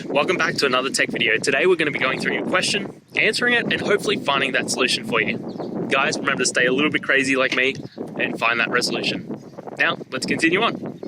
Welcome back to another tech video. Today we're going to be going through your question, answering it, and hopefully finding that solution for you. Guys, remember to stay a little bit crazy like me and find that resolution. Now, let's continue on.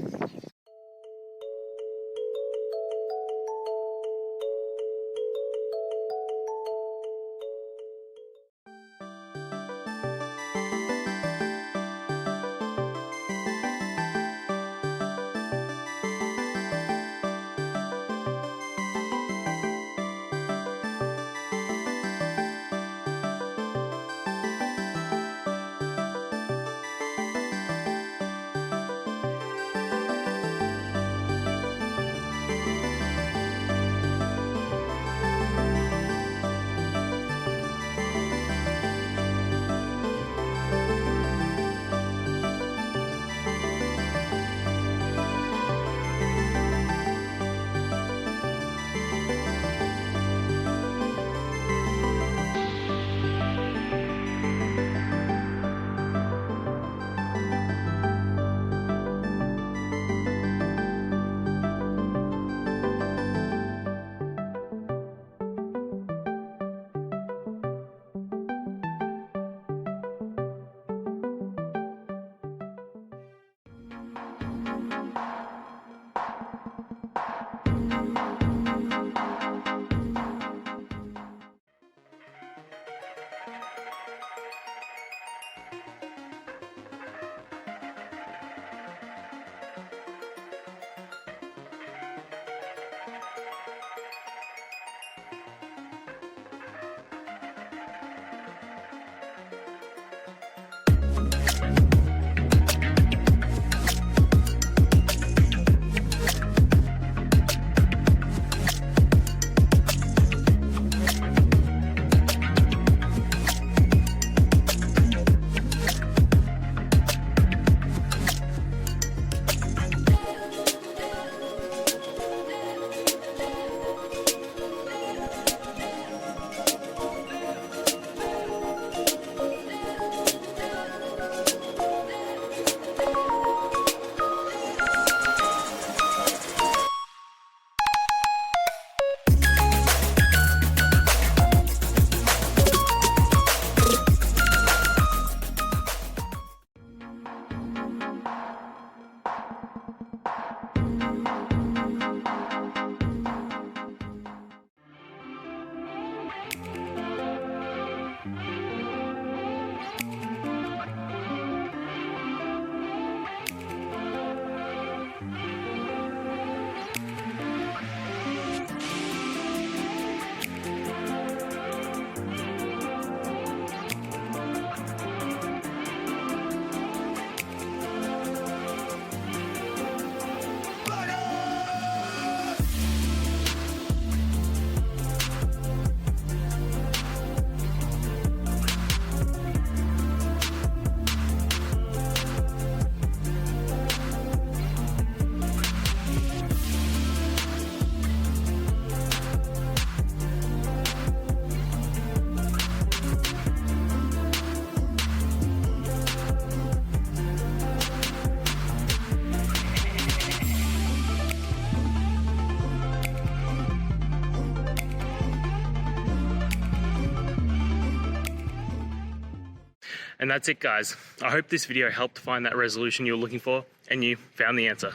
And that's it, guys. I hope this video helped find that resolution you're looking for and you found the answer.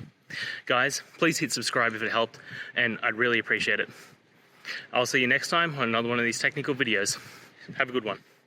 Guys, please hit subscribe if it helped, and I'd really appreciate it. I'll see you next time on another one of these technical videos. Have a good one.